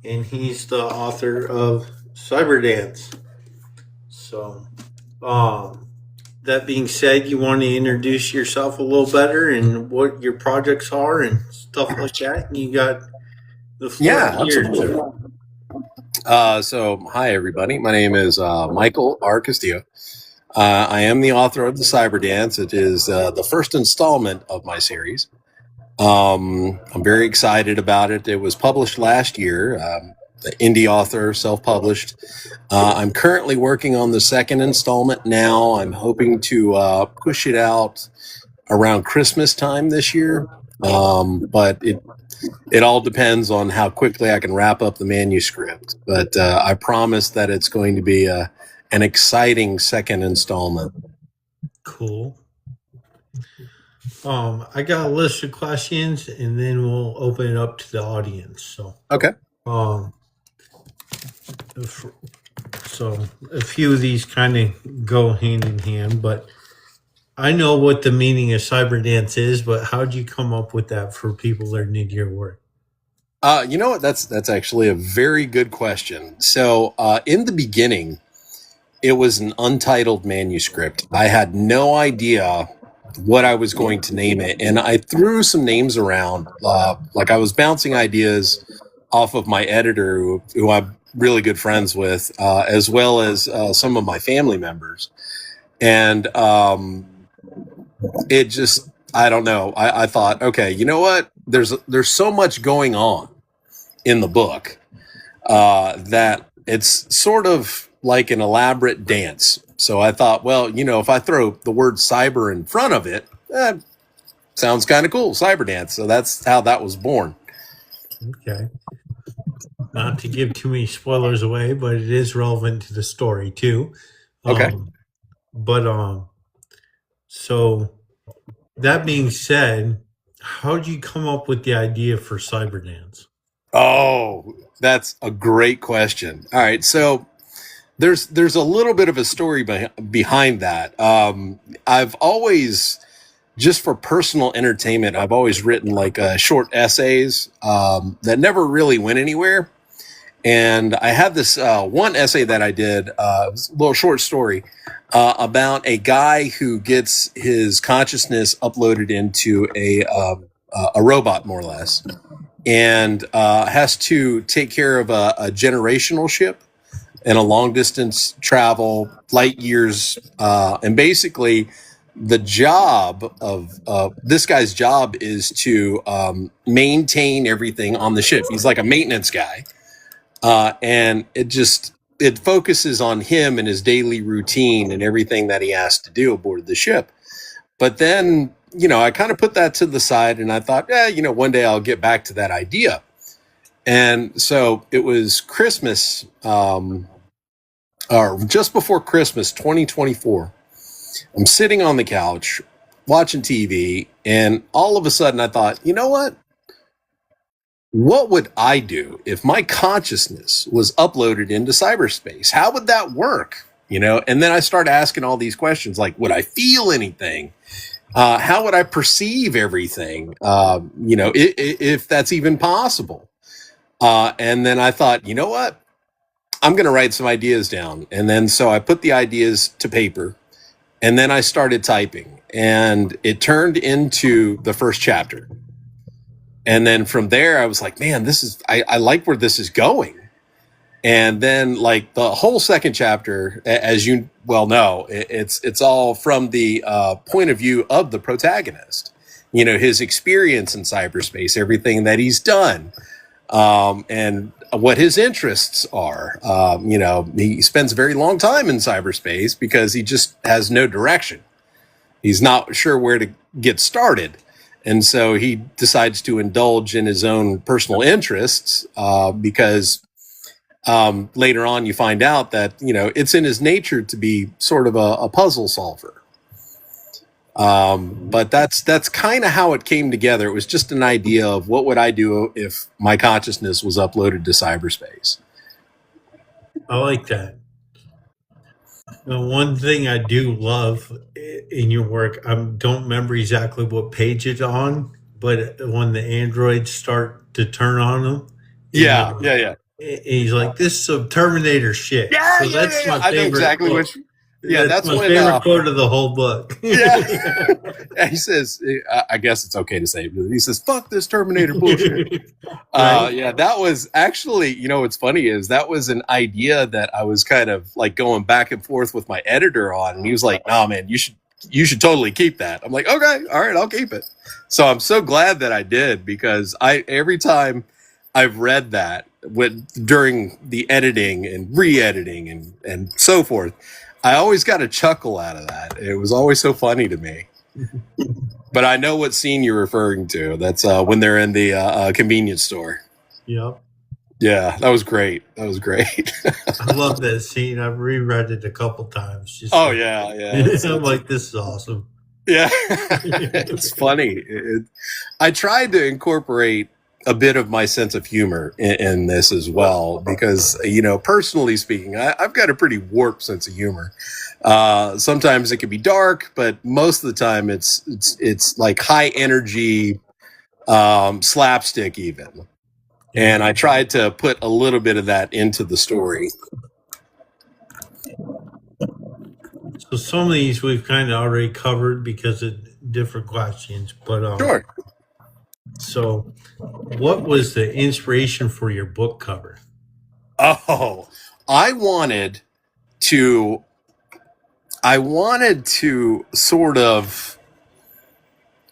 and he's the author of Cyberdance. So, um, that being said, you want to introduce yourself a little better and what your projects are and stuff like that. And you got the floor Yeah, here. absolutely. Hi everybody. My name is Michael R Castillo. I am the author of the Cyberdance. It is the first installment of my series. I'm very excited about it. It was published last year. The indie author, self-published. I'm currently working on the second installment now. I'm hoping to push it out around Christmas time this year. But it all depends on how quickly I can wrap up the manuscript. But I promise that it's going to be an exciting second installment. Cool. I got a list of questions, and then we'll open it up to the audience. Okay. Um, if- so a few of these kind of go hand in hand, but I know what the meaning of cyber dance is. But how'd you come up with that for people that are new to your work? You know what? That's actually a very good question. So in the beginning, it was an untitled manuscript. I had no idea what I was going to name it, and I threw some names around. Like I was bouncing ideas off of my editor, who I'm really good friends with, as well as some of my family members. And it just, I don't know. I thought, okay, you know what? There's so much going on in the book that it's sort of like an elaborate dance. So I thought, well, if I throw the word cyber in front of it, sounds kind of cool, cyber dance. So that's how that was born. Okay. Not to give too many spoilers away, but it is relevant to the story too. Okay. But so that being said, how did you come up with the idea for Cyberdance? Oh, that's a great question. All right, so there's a little bit of a story behind that. I've always, just for personal entertainment, I've always written like short essays that never really went anywhere. And I had this one essay that I did, a little short story about a guy who gets his consciousness uploaded into a robot, more or less, and has to take care of a generational ship and a long distance travel, light years, and basically the job of this guy's job is to maintain everything on the ship. He's like a maintenance guy, and it focuses on him and his daily routine and everything that he has to do aboard the ship. But then, I kind of put that to the side, and I thought, one day I'll get back to that idea. And so it was Christmas, or just before Christmas, 2024. I'm sitting on the couch watching TV, and all of a sudden I thought, you know what? What would I do if my consciousness was uploaded into cyberspace? How would that work? And then I started asking all these questions like, would I feel anything? How would I perceive everything? If that's even possible. And then I thought, you know what? I'm going to write some ideas down. And then so I put the ideas to paper, and then I started typing, and it turned into the first chapter. And then from there, I was like, man, I like where this is going. And then like the whole second chapter, as you well know, it's all from the point of view of the protagonist, his experience in cyberspace, everything that he's done, and what his interests are. He spends a very long time in cyberspace because he just has no direction. He's not sure where to get started. And so he decides to indulge in his own personal interests because later on you find out that, it's in his nature to be sort of a puzzle solver. But that's kind of how it came together. It was just an idea of what would I do if my consciousness was uploaded to cyberspace. I like that. Now, one thing I do love in your work, I don't remember exactly what page it's on, but when the androids start to turn on them, and Yeah. He's like, this is some Terminator shit. Yeah, So yeah, yeah, that's yeah. my I know favorite exactly quote. which. Yeah, That's that's my when. favorite quote of the whole book. Yeah. He says, I guess it's okay to say, he says, fuck this Terminator bullshit. Right? Yeah, that was actually, what's funny is that was an idea that I was kind of like going back and forth with my editor on, and he was like, "Nah, man, you should totally keep that." I'm like, "Okay, all right, I'll keep it." So I'm so glad that I did, because every time I've read that during the editing and re-editing and so forth, I always got a chuckle out of that. It was always so funny to me. But I know what scene you're referring to. That's when they're in the convenience store. Yep. Yeah, that was great. That was great. I love that scene. I've reread it a couple times. Just Oh yeah, yeah. I'm like, this is awesome. Yeah, it's funny. I tried to incorporate a bit of my sense of humor in this as well, because personally speaking, I've got a pretty warped sense of humor. Sometimes it can be dark, but most of the time it's like high energy, slapstick even. And I tried to put a little bit of that into the story. So some of these we've kind of already covered because of different questions. But Sure. so what was the inspiration for your book cover? Oh, I wanted to sort of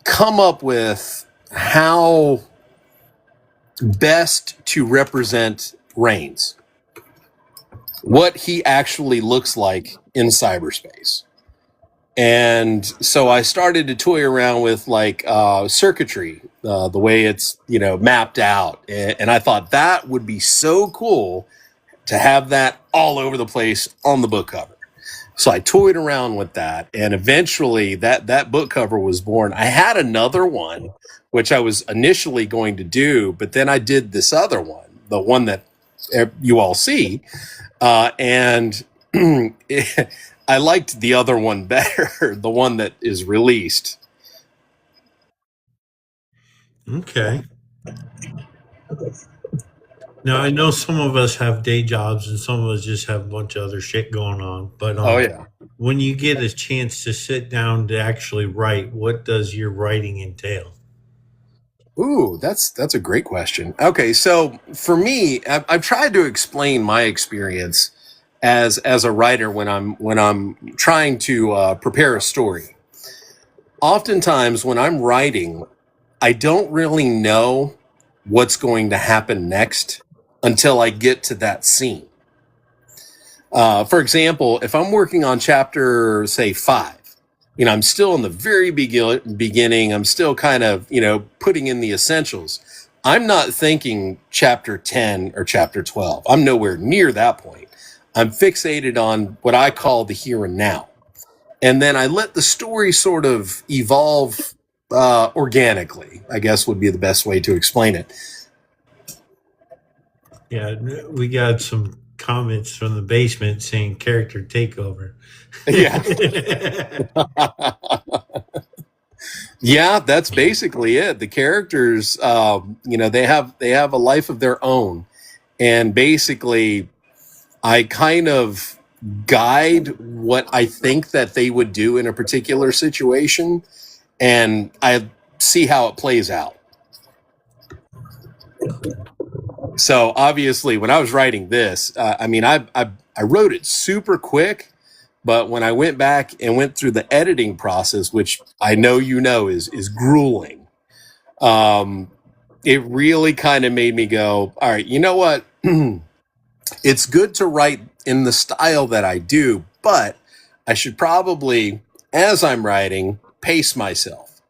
come up with how best to represent Reigns, what he actually looks like in cyberspace. And so I started to toy around with like circuitry, the way it's mapped out, and I thought that would be so cool to have that all over the place on the book cover. So I toyed around with that, and eventually that book cover was born. I had another one, which I was initially going to do, but then I did this other one, the one that you all see, and I liked the other one better, the one that is released. Okay. Now I know some of us have day jobs and some of us just have a bunch of other shit going on. But Oh yeah. when you get a chance to sit down to actually write, what does your writing entail? Ooh, that's a great question. Okay, so for me, I've tried to explain my experience as a writer when I'm trying to prepare a story. Oftentimes, when I'm writing, I don't really know what's going to happen next until I get to that scene. For example, if I'm working on chapter, say, 5, I'm still in the very beginning. I'm still kind of, putting in the essentials. I'm not thinking chapter 10 or chapter 12. I'm nowhere near that point. I'm fixated on what I call the here and now. And then I let the story sort of evolve organically, I guess would be the best way to explain it. Yeah, we got some comments from the basement saying character takeover. Yeah. Yeah, that's basically it. The characters, they have a life of their own, and basically, I kind of guide what I think that they would do in a particular situation, and I see how it plays out. So obviously, when I was writing this, I wrote it super quick, but when I went back and went through the editing process, which I know is grueling, um, it really kind of made me go, all right, you know what? It's good to write in the style that I do, but I should probably, as I'm writing, pace myself,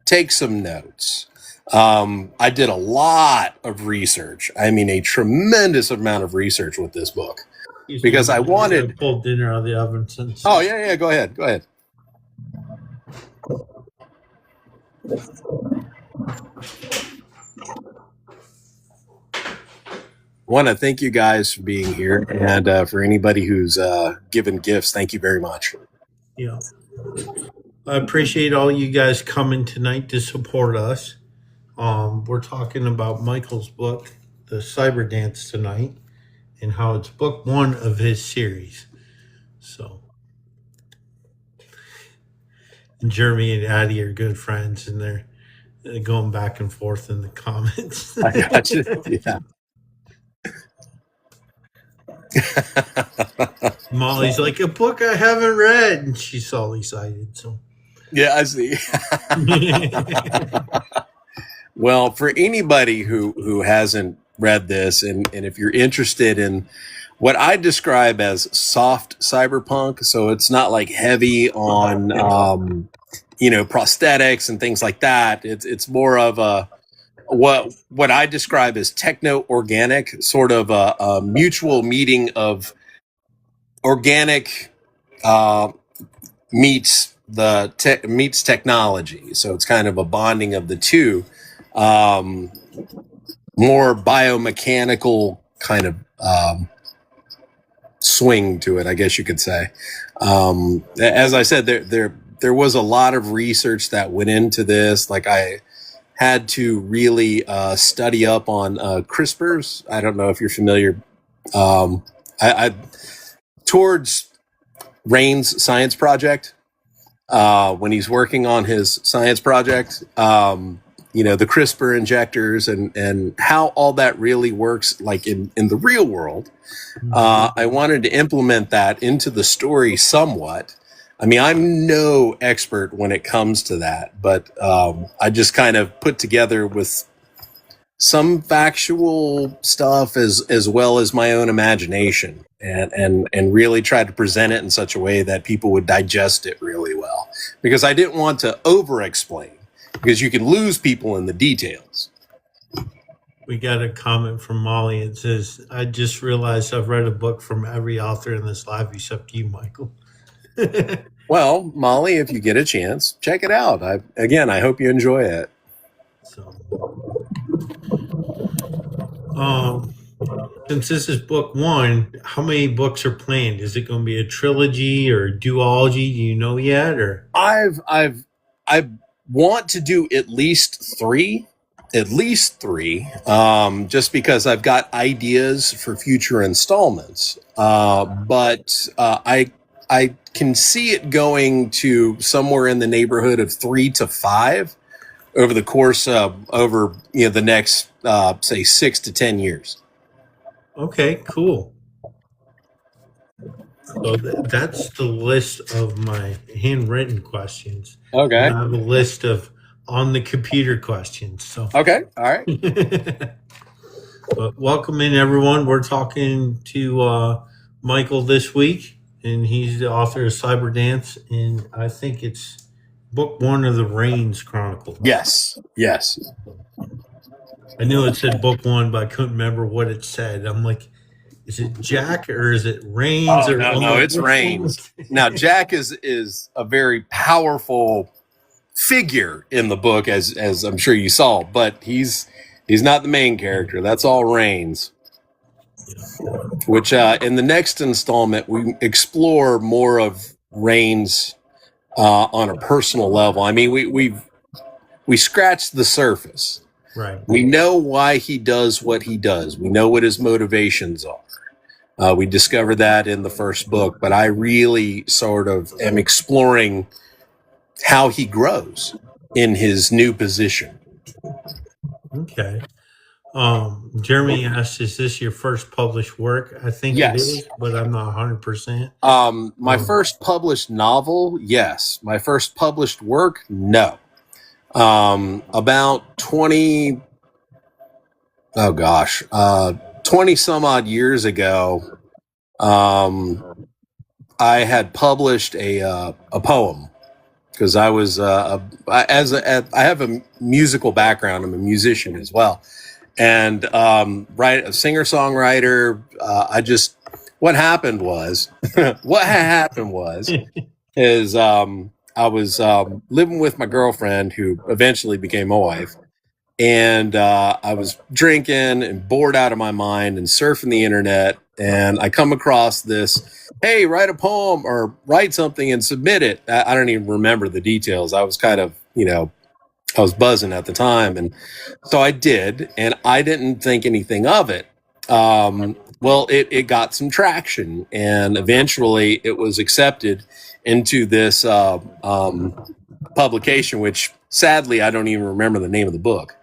take some notes. I did a lot of research. I mean, a tremendous amount of research with this book, because I wanted. Pull dinner out of the oven. Since Oh yeah, yeah. Go ahead. Go ahead. Want to thank you guys for being here, and for anybody who's given gifts, thank you very much. yeah, I appreciate all you guys coming tonight to support us. We're talking about Michael's book, The Cyberdance, tonight. and how it's book one of his series. So, and Jeremy and Addie are good friends, and they're going back and forth in the comments. I got you. Yeah. Molly's like, a book I haven't read, and she's all excited. So, Yeah, I see. Well, for anybody who hasn't read this, and if you're interested in what I describe as soft cyberpunk, so it's not like heavy on prosthetics and things like that. It's more of a what I describe as techno organic, sort of a mutual meeting of organic meets meets technology. So it's kind of a bonding of the two. More biomechanical kind of swing to it, I guess you could say. As I said, there was a lot of research that went into this. Like I had to really study up on CRISPRs. I don't know if you're familiar. I towards Rain's science project, when he's working on his science project, the CRISPR injectors and how all that really works, like in the real world. I wanted to implement that into the story somewhat. I mean, I'm no expert when it comes to that, but I just kind of put together with some factual stuff as well as my own imagination, and really tried to present it in such a way that people would digest it really well, because I didn't want to over explain, because you can lose people in the details. we got a comment from Molly. It says, I just realized I've read a book from every author in this live except you, Michael. Well, Molly, if you get a chance, check it out. I hope you enjoy it. So, since this is book one, how many books are planned? Is it going to be a trilogy or a duology? Do you know yet? Or I want to do at least three, just because I've got ideas for future installments. But I can see it going to somewhere in the neighborhood of 3 to 5 over the course of the next say 6 to 10 years. okay, cool. So that's the list of my handwritten questions. Okay. I have a list of on the computer questions. So Okay. All right. but welcome in, everyone. We're talking to Michael this week, and he's the author of Cyberdance, and I think it's book one of the Reigns Chronicles. Yes. I knew it said book one, but I couldn't remember what it said. I'm like, is it Jack or is it Reigns? Oh, no, it's Reigns. Now, Jack is a very powerful figure in the book, as I'm sure you saw, but he's not the main character. That's all Reigns. Which in the next installment we explore more of Reigns on a personal level. I mean, we scratched the surface. Right. We know why he does what he does. We know what his motivations are. We discover that in the first book, but I really sort of am exploring how he grows in his new position. Okay. Jeremy asked, is this your first published work? I think Yes. it is, but I'm not 100%. My first published novel, yes. My first published work, no. About 20 some odd years ago, I had published a poem, because I was I have a musical background. I'm a musician as well, and a singer-songwriter. What happened was is I was living with my girlfriend, who eventually became my wife, and I was drinking and bored out of my mind and surfing the internet, and I come across this, hey, write a poem or write something and submit it. I don't even remember the details. I was kind of, I was buzzing at the time, and so I did, and I didn't think anything of it. Well, it got some traction, and eventually it was accepted into this publication, which sadly I don't even remember the name of the book,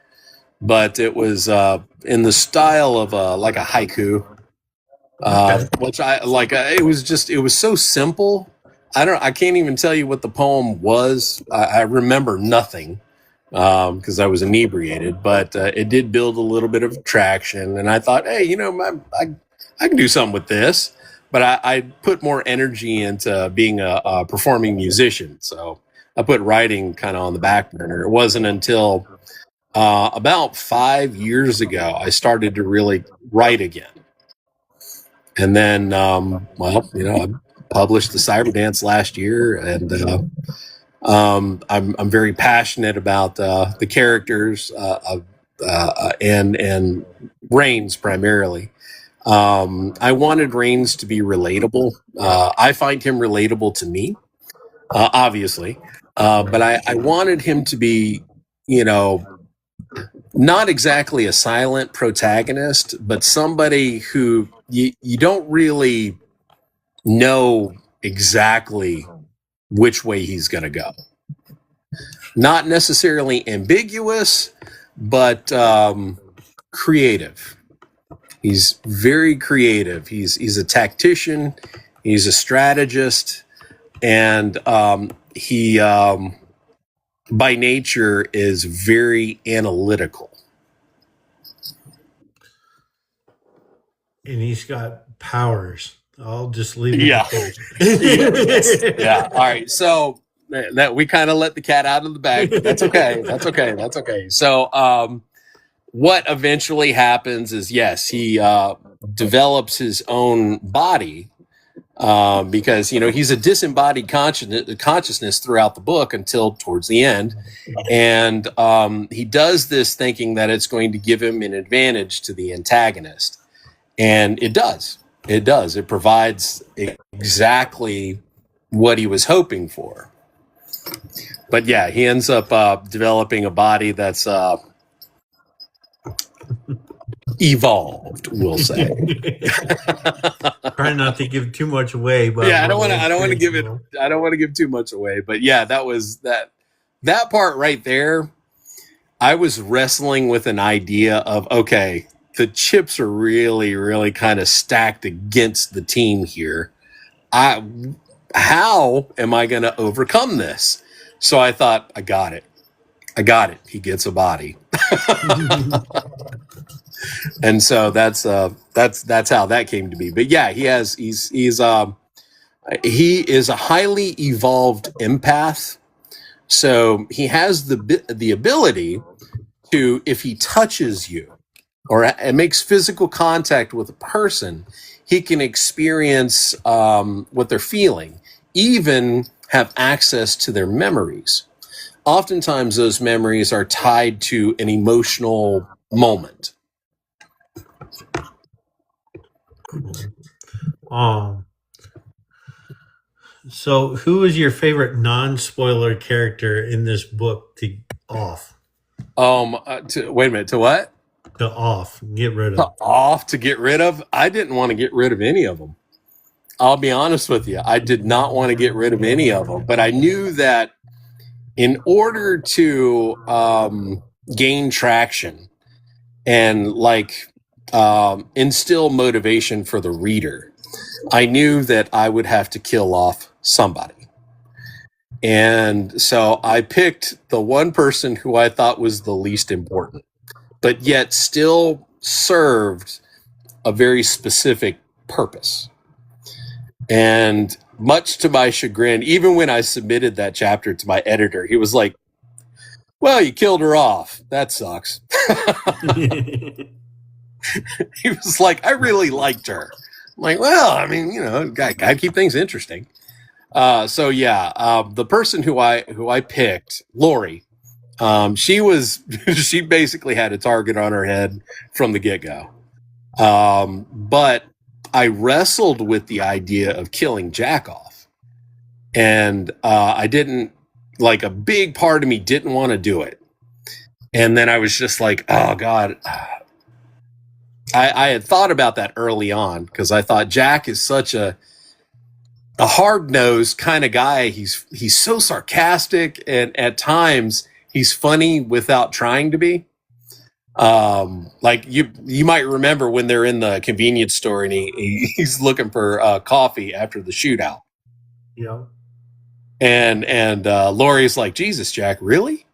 but it was in the style of like a haiku, Okay. which I like. It was so simple. I can't even tell you what the poem was. I remember nothing because I was inebriated, but it did build a little bit of traction. And I thought, hey, I can do something with this. But I put more energy into being a performing musician. So I put writing kind of on the back burner. It wasn't until about 5 years ago I started to really write again. And then, I published the Cyberdance last year, and I'm very passionate about the characters and Reigns primarily. I wanted Reigns to be relatable. I find him relatable to me, obviously, but I wanted him to be, you know, not exactly a silent protagonist, but somebody who you don't really know exactly which way he's going to go. Not necessarily ambiguous, but creative. He's very creative. He's a tactician. He's a strategist, and he by nature is very analytical. And he's got powers. I'll just leave it Yeah. there. Yeah. All right. So that we kind of let the cat out of the bag, but that's okay. That's okay. That's okay. So what eventually happens is, yes, he develops his own body because he's a disembodied consciousness throughout the book until towards the end, and he does this thinking that it's going to give him an advantage to the antagonist, and it does. It does. It provides exactly what he was hoping for. But yeah, he ends up developing a body that's evolved, we'll say. Trying not to give too much away, but yeah, I don't want to give too much away. But yeah, that was that part right there. I was wrestling with an idea of, okay, the chips are really, really kind of stacked against the team here. How am I going to overcome this? So I thought, I got it. He gets a body. And so that's how that came to be. But yeah, he is a highly evolved empath. So he has the ability to, if he touches you or makes physical contact with a person, he can experience what they're feeling, even have access to their memories. Oftentimes those memories are tied to an emotional moment. So who is your favorite non-spoiler character in this book to off? Wait a minute, to what? To off, get rid of. To get rid of? I didn't want to get rid of any of them. I'll be honest with you. I did not want to get rid of any of them, but I knew that in order to gain traction and instill motivation for the reader, I knew that I would have to kill off somebody. And so I picked the one person who I thought was the least important, but yet still served a very specific purpose. And much to my chagrin, even when I submitted that chapter to my editor, he was like, well, you killed her off. That sucks. He was like, I really liked her. I'm like, well, I mean, gotta keep things interesting. So yeah, the person who I picked, Lori, she basically had a target on her head from the get-go. But I wrestled with the idea of killing Jack off, and I didn't, a big part of me didn't want to do it. And then I was just like, oh God, I had thought about that early on because I thought Jack is such a hard-nosed kind of guy. He's so sarcastic, and at times he's funny without trying to be. Like you might remember when they're in the convenience store and he's looking for coffee after the shootout. Yeah. And Lori's like, Jesus, Jack, really?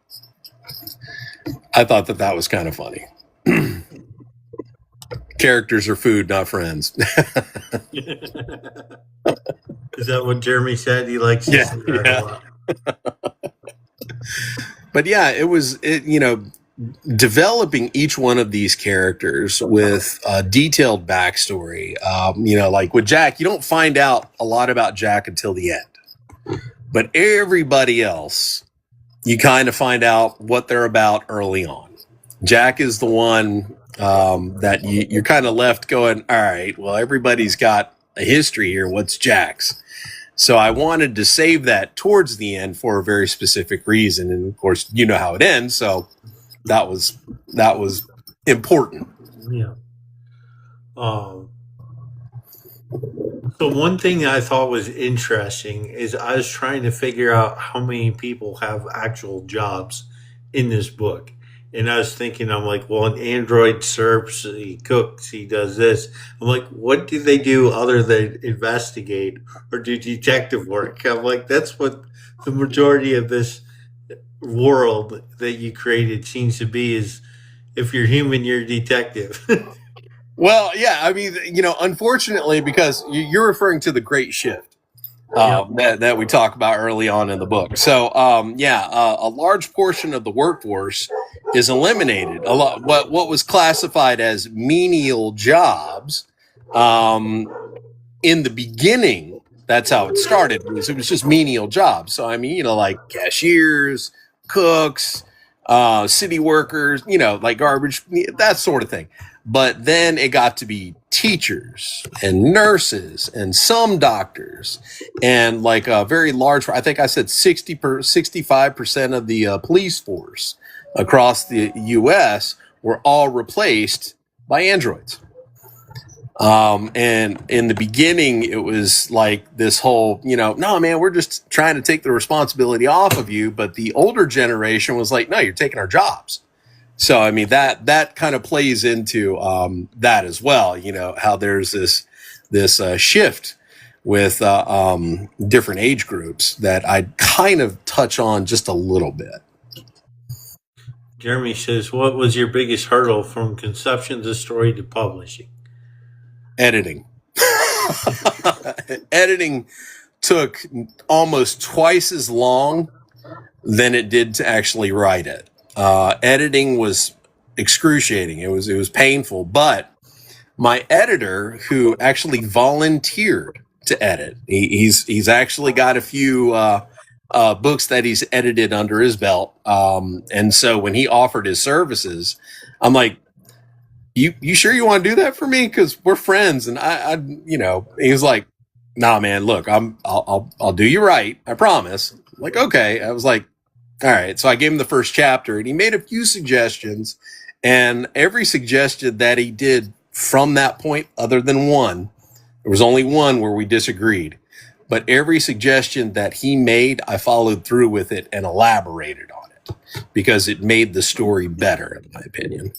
I thought that was kind of funny. Characters are food, not friends. Is that what Jeremy said? He likes to say that a lot. But yeah, developing each one of these characters with a detailed backstory. Like with Jack, you don't find out a lot about Jack until the end. But everybody else, you kind of find out what they're about early on. Jack is the one that you're kind of left going, all right, well, everybody's got a history here. What's Jack's? So I wanted to save that towards the end for a very specific reason. And of course, you know how it ends. So that was important. Yeah. So one thing that I thought was interesting is I was trying to figure out how many people have actual jobs in this book. And I was thinking, I'm like, well, an android surfs, he cooks, he does this. I'm like, what do they do other than investigate or do detective work? I'm like, that's what the majority of this world that you created seems to be is if you're human, you're a detective. Well, yeah, I mean, unfortunately, because you're referring to the Great Shift that we talk about early on in the book. So, a large portion of the workforce is eliminated. A lot what was classified as menial jobs in the beginning. That's how it started. It was just menial jobs. So, I mean, like cashiers, cooks, city workers, like garbage, that sort of thing. But then it got to be teachers and nurses and some doctors and like a very large, I think I said 65% of the police force across the U.S. were all replaced by androids. And in the beginning, it was like this whole, no, man, we're just trying to take the responsibility off of you. But the older generation was like, no, you're taking our jobs. So, I mean, that kind of plays into that as well, how there's this shift with different age groups that I'd kind of touch on just a little bit. Jeremy says, what was your biggest hurdle from conception to story to publishing? Editing. Editing took almost twice as long than it did to actually write it. Editing was excruciating. It was painful, but my editor, who actually volunteered to edit, he's actually got a few books that he's edited under his belt. And so when he offered his services, I'm like, you sure you want to do that for me? Because we're friends. And I he was like, nah, man, look, I'll do you right. I promise. I'm like, okay. I was like, all right. So I gave him the first chapter and he made a few suggestions, and every suggestion that he did from that point, other than one, there was only one where we disagreed, but every suggestion that he made, I followed through with it and elaborated on it because it made the story better, in my opinion.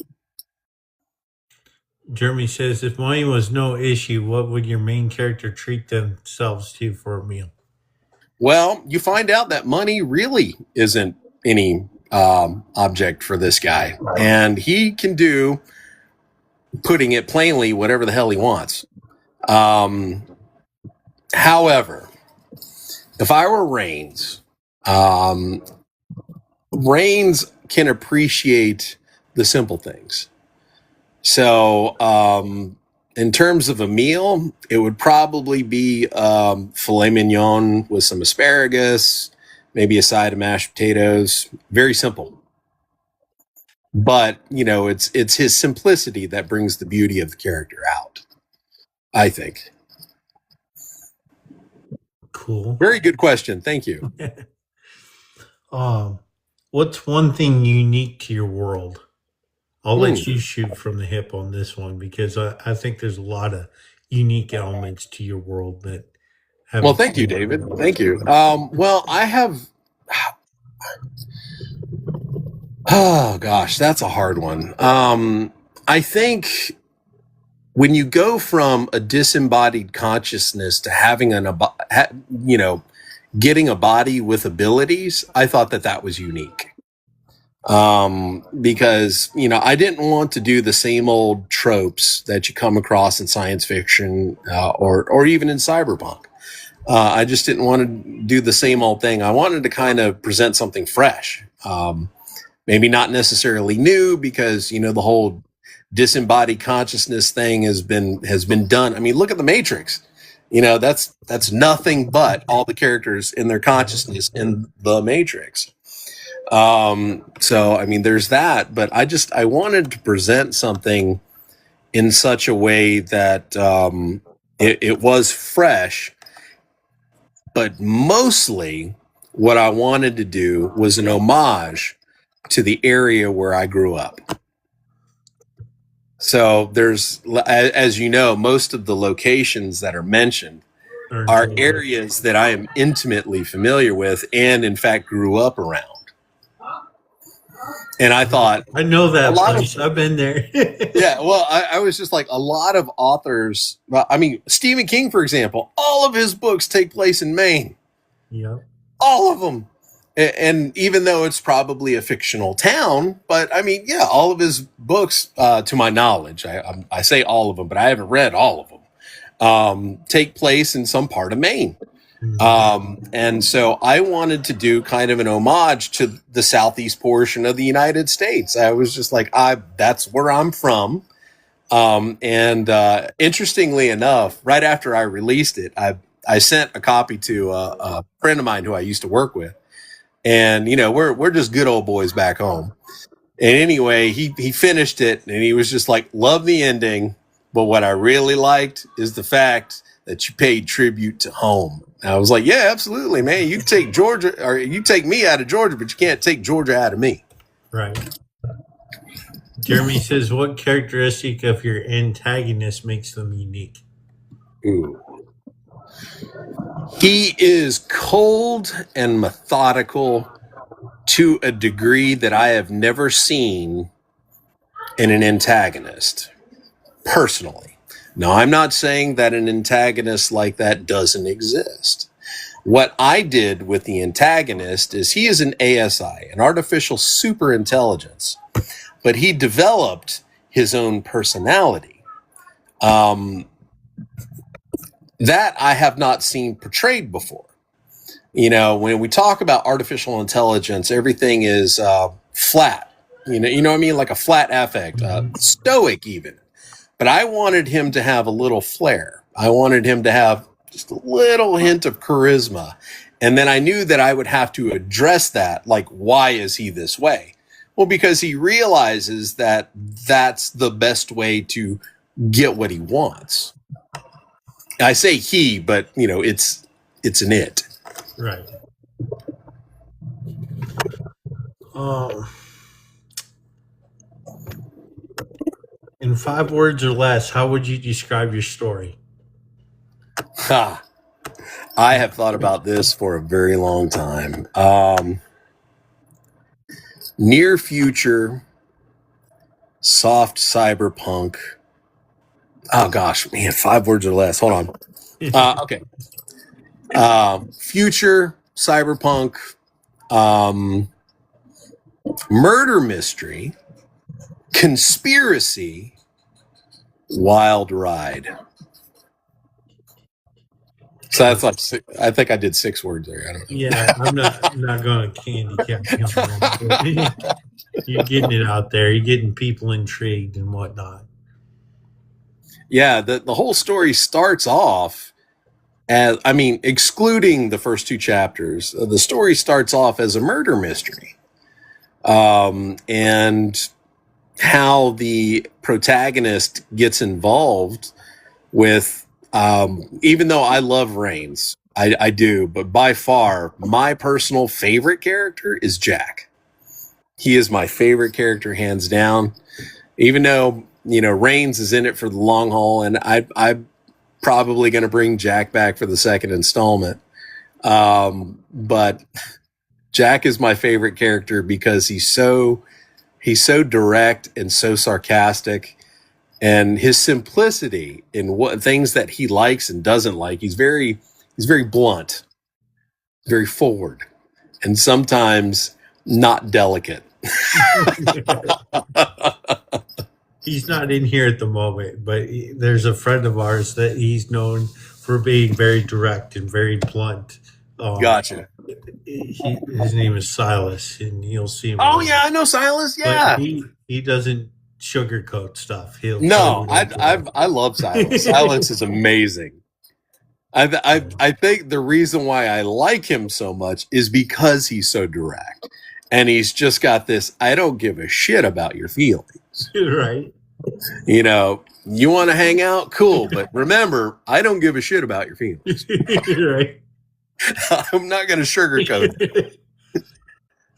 Jeremy says, if money was no issue, what would your main character treat themselves to for a meal? Well, you find out that money really isn't any object for this guy. And he can do, putting it plainly, whatever the hell he wants. However, if I were Rains, Rains can appreciate the simple things. So, in terms of a meal, it would probably be filet mignon with some asparagus, maybe a side of mashed potatoes. Very simple. But, it's his simplicity that brings the beauty of the character out, I think. Cool. Very good question. Thank you. What's one thing unique to your world? I'll let you shoot from the hip on this one because I think there's a lot of unique elements to your world that Well, haven't. thank you, David. Thank you. Well, I have. Oh gosh, that's a hard one. I think when you go from a disembodied consciousness to having getting a body with abilities, I thought that was unique. Because I didn't want to do the same old tropes that you come across in science fiction or even in cyberpunk. I just didn't want to do the same old thing. I wanted to kind of present something fresh. Maybe not necessarily new, because the whole disembodied consciousness thing has been done. I mean, look at the Matrix. That's nothing but all the characters in their consciousness in the Matrix. So I mean, there's that, but I wanted to present something in such a way that it was fresh, but mostly what I wanted to do was an homage to the area where I grew up. So there's, as you know, most of the locations that are mentioned are areas that I am intimately familiar with and in fact grew up around. And I thought, I know that place. I've been there. Yeah, well, I was just like, a lot of authors. I mean, Stephen King, for example, all of his books take place in Maine. Yeah, all of them. And even though it's probably a fictional town, but I mean, yeah, all of his books, to my knowledge, I say all of them, but I haven't read all of them, take place in some part of Maine. And so I wanted to do kind of an homage to the southeast portion of the United States. I was just like, that's where I'm from. And interestingly enough, right after I released it, I sent a copy to a friend of mine who I used to work with. And, we're just good old boys back home. And anyway, he finished it and he was just like, love the ending. But what I really liked is the fact that you paid tribute to home. And I was like, yeah, absolutely, man. You take Georgia, or you take me out of Georgia, but you can't take Georgia out of me. Right. Jeremy says, what characteristic of your antagonist makes them unique? Ooh. He is cold and methodical to a degree that I have never seen in an antagonist, personally. Now, I'm not saying that an antagonist like that doesn't exist. What I did with the antagonist is he is an ASI, an artificial superintelligence, but he developed his own personality. That I have not seen portrayed before. When we talk about artificial intelligence, everything is flat. You know what I mean? Like a flat affect, stoic even. But I wanted him to have a little flair. I wanted him to have just a little hint of charisma. And then I knew that I would have to address that. Like, why is he this way? Well, because he realizes that that's the best way to get what he wants. I say he, but it's an it. Right. In 5 words or less, how would you describe your story? I have thought about this for a very long time. Near future, soft cyberpunk. Oh gosh, man, 5 words or less. Hold on. Okay. Future cyberpunk, murder mystery, conspiracy, wild ride. So that's like, I think I did 6 words there. I don't know. Yeah, I'm not going to handicap you on that. You're getting it out there. You're getting people intrigued and whatnot. Yeah, the whole story starts off as, I mean, excluding the first 2 chapters, the story starts off as a murder mystery. And how the protagonist gets involved with, even though I love Reigns, I do, but by far my personal favorite character is Jack. He is my favorite character, hands down. even though, Reigns is in it for the long haul, and I'm probably going to bring Jack back for the second installment. But Jack is my favorite character because he's so direct and so sarcastic, and his simplicity in what things that he likes and doesn't like. He's very blunt, very forward, and sometimes not delicate. He's not in here at the moment, but there's a friend of ours that he's known for being very direct and very blunt. Gotcha. His name is Silas, and you'll see him. Oh yeah, I know Silas. Yeah, but he doesn't sugarcoat stuff. He'll no, I love Silas. Silas is amazing. I think the reason why I like him so much is because he's so direct, and he's just got this I don't give a shit about your feelings. Right. You want to hang out? Cool. But remember, I don't give a shit about your feelings. Right. I'm not going to sugarcoat it.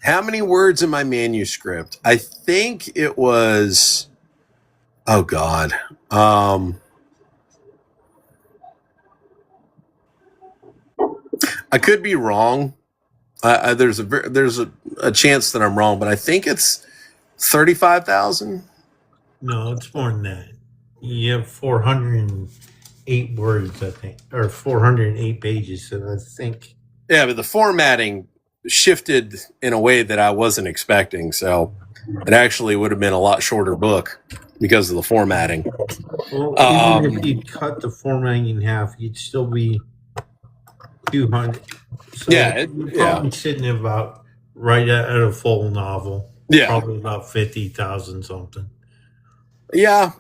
How many words in my manuscript? I think it was, oh God. I could be wrong. There's a chance that I'm wrong, but I think it's 35,000. No, it's more than that. You have 408 words, I think, or 408 pages, and I think. Yeah, but the formatting shifted in a way that I wasn't expecting, so it actually would have been a lot shorter book because of the formatting. Well, even if you cut the formatting in half, you'd still be 200. So yeah, you're probably sitting at about right at a full novel. Yeah, probably about 50,000 something. Yeah,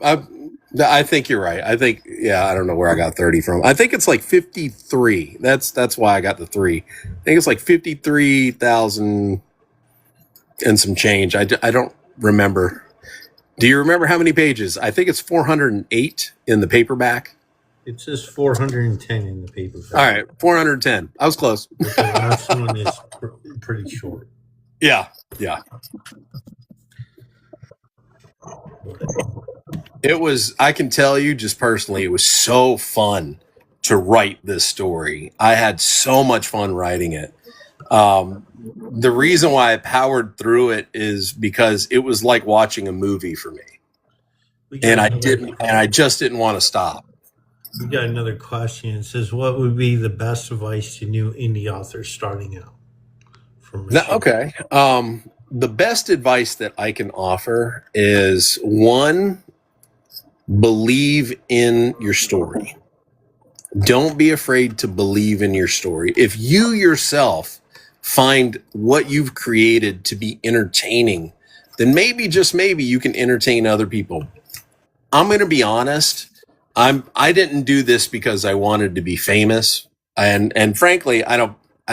I think you're right. I think, I don't know where I got 30 from. I think it's like 53. That's why I got the 3. I think it's like 53,000 and some change. I don't remember. Do you remember how many pages? I think it's 408 in the paperback. It says 410 in the paperback. All right, 410. I was close. The last one is pretty short. Yeah. It was, I can tell you just personally, it was so fun to write this story. I had so much fun writing it. The reason why I powered through it is because it was like watching a movie for me. And I just didn't want to stop. We got another question. It says, what would be the best advice to new indie authors starting out? Okay. The best advice that I can offer is, one, believe in your story. Don't be afraid to believe in your story. If you yourself find what you've created to be entertaining, then maybe, just maybe, you can entertain other people. I'm going to be honest. I didn't do this because I wanted to be famous. And frankly, I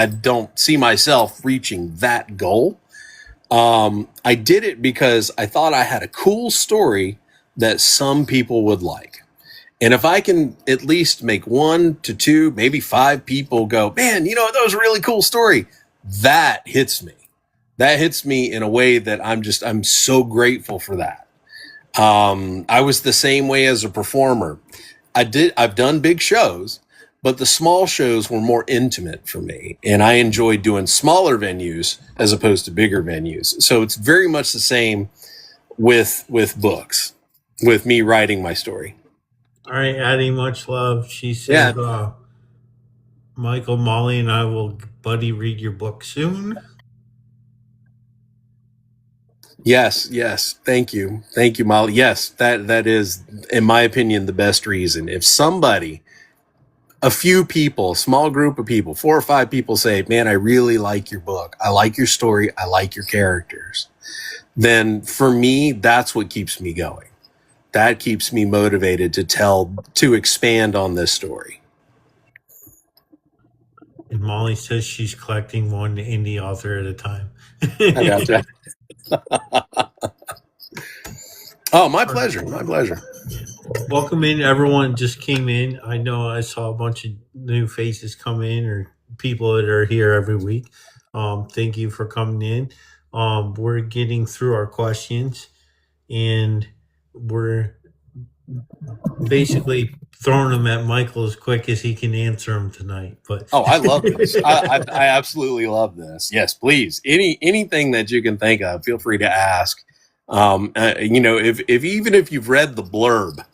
don't see myself reaching that goal. I did it because I thought I had a cool story that some people would like. And if I can at least make 1 to 2, maybe 5 people go, man, that was a really cool story, that hits me. That hits me in a way that I'm so grateful for that. I was the same way as a performer. I've done big shows, but the small shows were more intimate for me. And I enjoyed doing smaller venues as opposed to bigger venues. So it's very much the same with books, with me writing my story. All right, Addie, much love. She said, Michael, Molly, and I will buddy read your book soon. Yes. Thank you, Molly. Yes, that is, in my opinion, the best reason. If somebody, a few people, a small group of people, 4 or 5 people say, man, I really like your book. I like your story. I like your characters. Then for me, that's what keeps me going. That keeps me motivated to expand on this story. And Molly says she's collecting one indie author at a time. I gotcha. Oh, my pleasure. Welcome in, everyone just came in. I know I saw a bunch of new faces come in, or people that are here every week. Thank you for coming in. We're getting through our questions, and we're basically throwing them at Michael as quick as he can answer them tonight. But Oh, I love this. I absolutely love this. Yes, please. Anything that you can think of, feel free to ask. If even if you've read the blurb,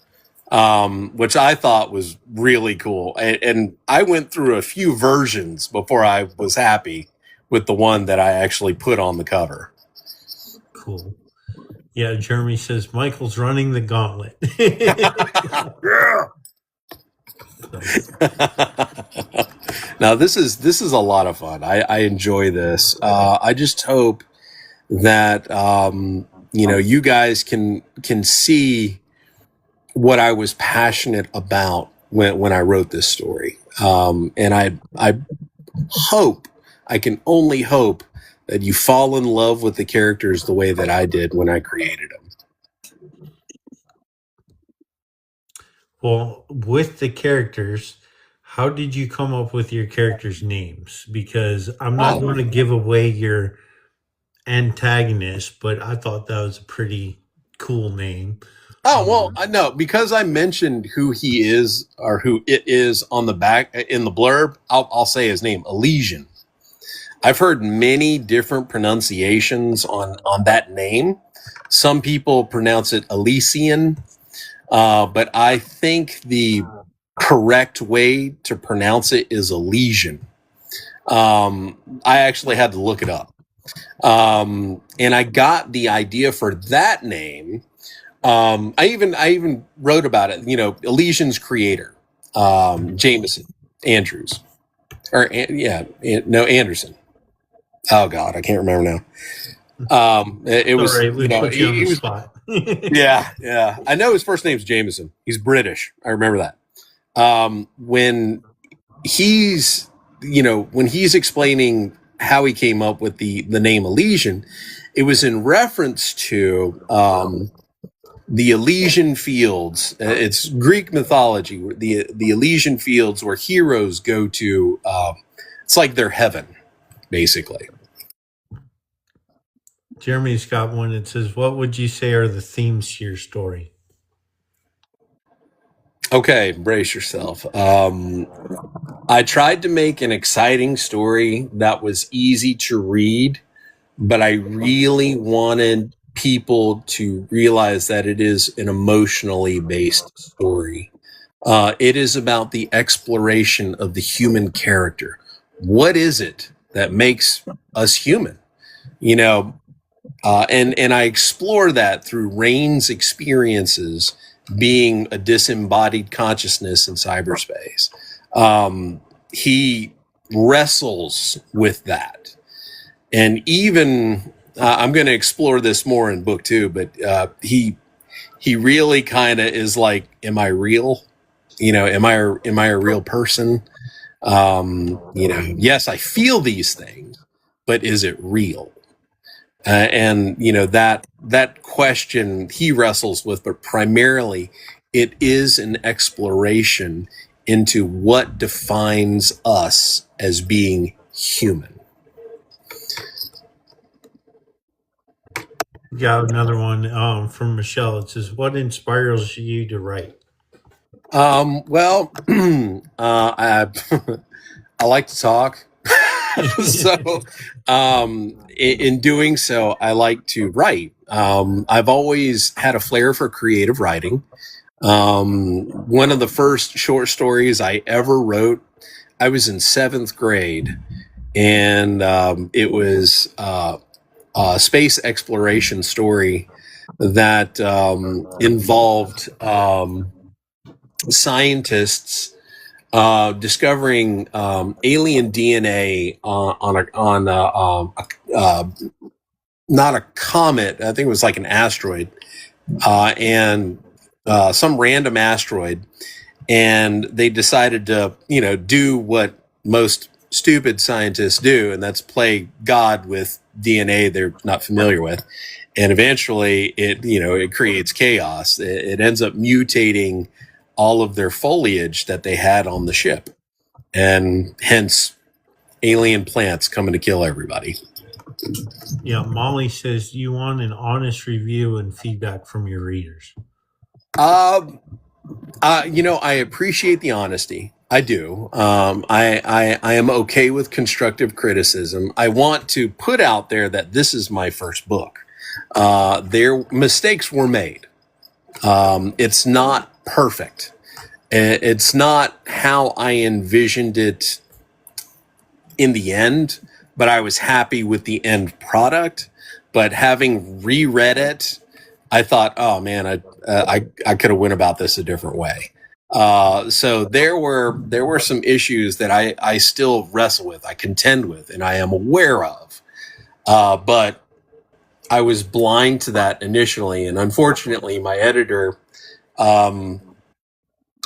which I thought was really cool, and I went through a few versions before I was happy with the one that I actually put on the cover. cool. Yeah, Jeremy says Michael's running the gauntlet. Now this is a lot of fun. I enjoy this. I just hope that you guys can see what I was passionate about when I wrote this story. And I hope, I can only hope, that you fall in love with the characters the way that I did when I created them. Well, with the characters, how did you come up with your characters' names? Because I'm not going to give away your antagonist, but I thought that was a pretty cool name. Oh, well, I know, because I mentioned who he is or who it is on the back in the blurb, I'll say his name, Elysian. I've heard many different pronunciations on that name. Some people pronounce it Elysian, but I think the correct way to pronounce it is Elysian. I actually had to look it up. And I got the idea for that name. I even wrote about it, Elysian's creator, Jameson Andrews, Anderson. Oh God, I can't remember now. It was, right, we put you on the spot. yeah. I know his first name's Jameson. He's British. I remember that. When he's explaining how he came up with the name Elysian, it was in reference to the Elysian Fields. It's Greek mythology. The Elysian Fields, where heroes go to. It's like their heaven, basically. Jeremy's got one that says, "What would you say are the themes to your story?" Okay, brace yourself. I tried to make an exciting story that was easy to read, but I really wanted people to realize that it is an emotionally based story. It is about the exploration of the human character. What is it that makes us human? And I explore that through Rain's experiences being a disembodied consciousness in cyberspace. He wrestles with that. And even, I'm going to explore this more in book 2, but he really kind of is like, am I real? Am I a real person? Yes, I feel these things, but is it real? And that question he wrestles with, but primarily it is an exploration into what defines us as being human. Got another one from Michelle. It says, "What inspires you to write?" Well, I like to talk. So, in doing so, I like to write. I've always had a flair for creative writing. One of the first short stories I ever wrote, I was in 7th grade, and it was a space exploration story that involved scientists discovering alien DNA not a comet. I think it was like an asteroid, and some random asteroid. And they decided to, do what most stupid scientists do, and that's play God with DNA they're not familiar with. And eventually, it creates chaos. It ends up mutating all of their foliage that they had on the ship, and hence alien plants coming to kill everybody. Yeah, Molly says, "You want an honest review and feedback from your readers." I appreciate the honesty. I do. I am okay with constructive criticism. I want to put out there that this is my first book. Their mistakes were made. It's not perfect. It's not how I envisioned it in the end, but I was happy with the end product. But having reread it, I thought, oh man, I could have went about this a different way. So there were some issues that I still wrestle with, I contend with, and I am aware of. But I was blind to that initially, and unfortunately, my editor.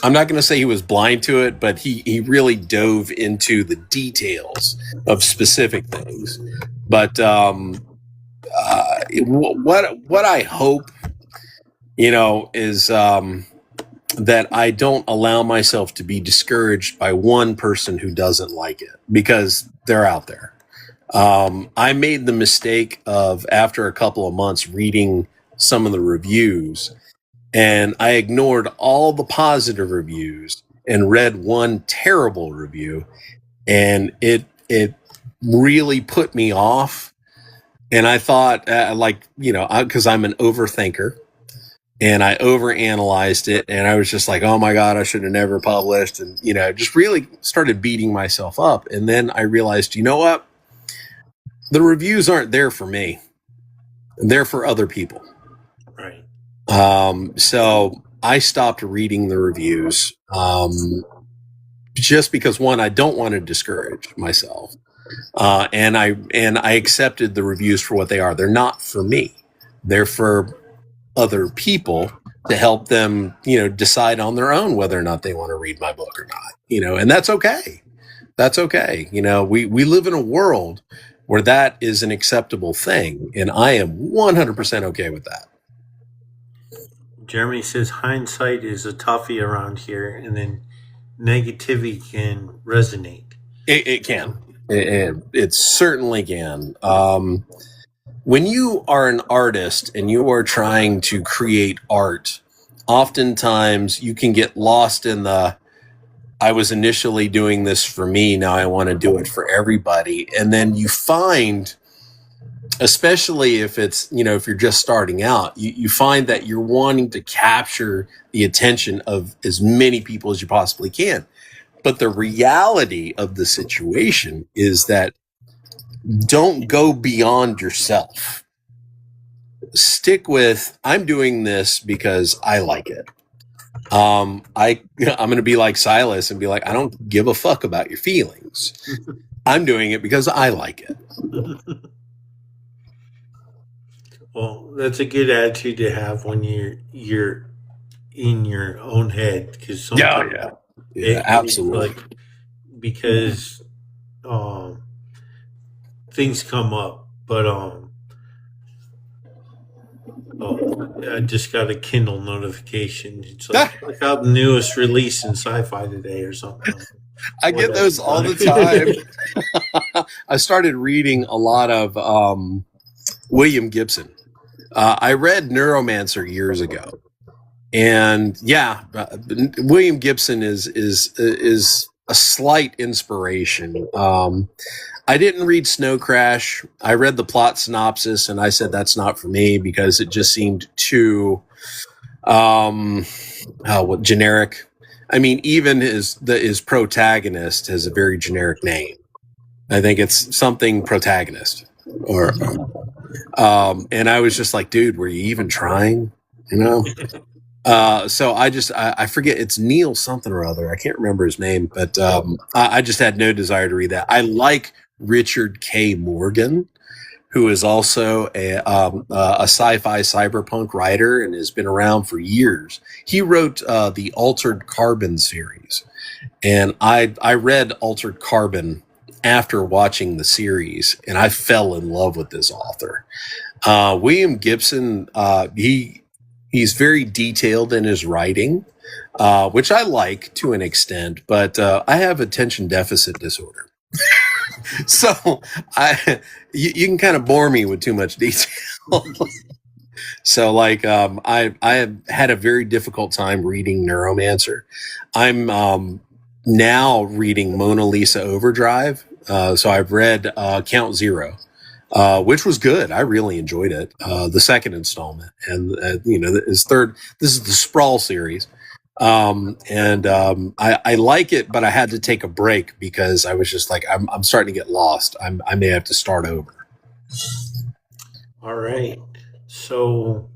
I'm not going to say he was blind to it, but he really dove into the details of specific things. But what I hope, is that I don't allow myself to be discouraged by one person who doesn't like it, because they're out there. I made the mistake of, after a couple of months reading some of the reviews, and I ignored all the positive reviews and read one terrible review, and it really put me off. And I thought, because I'm an overthinker, and I overanalyzed it, and I was just like, oh my God, I should have never published. And, just really started beating myself up. And then I realized, you know what? The reviews aren't there for me. They're for other people. Right. So I stopped reading the reviews, just because, one, I don't want to discourage myself. And I accepted the reviews for what they are. They're not for me. They're for other people to help them, decide on their own whether or not they want to read my book or not, and that's okay. That's okay. We live in a world where that is an acceptable thing, and I am 100% okay with that. Jeremy says hindsight is a toughie around here, and then negativity can resonate. It can. It certainly can. When you are an artist and you are trying to create art, oftentimes you can get lost in I was initially doing this for me, now I want to do it for everybody. And then you find, especially if it's, if you're just starting out, you find that you're wanting to capture the attention of as many people as you possibly can. But the reality of the situation is that don't go beyond yourself. Stick with, I'm doing this because I like it. I'm going to be like Silas and be like, I don't give a fuck about your feelings. I'm doing it because I like it. Well, that's a good attitude to have when you're in your own head, because sometimes Absolutely. it's like, because things come up, but I just got a Kindle notification. It's like, check out the newest release in sci-fi today or something. I get those all the time. I started reading a lot of William Gibson. I read Neuromancer years ago, and William Gibson is a slight inspiration. I didn't read Snow Crash. I read the plot synopsis, and I said that's not for me because it just seemed too generic. I mean, even his protagonist has a very generic name. I think it's something protagonist, or and I was just like, dude, were you even trying? So I forget, it's Neil something or other. I can't remember his name, but I just had no desire to read that. I like Richard K. Morgan, who is also a sci-fi cyberpunk writer and has been around for years. He wrote the Altered Carbon series, and I read Altered Carbon after watching the series, and I fell in love with this author. William Gibson, he's very detailed in his writing, which I like to an extent, but I have attention deficit disorder. So you can kind of bore me with too much detail. So like I have had a very difficult time reading Neuromancer. I'm now reading Mona Lisa Overdrive. So I've read Count Zero, which was good. I really enjoyed it. The second installment, and his third. This is the Sprawl series, I like it, but I had to take a break because I was just like I'm starting to get lost. I may have to start over. All right. So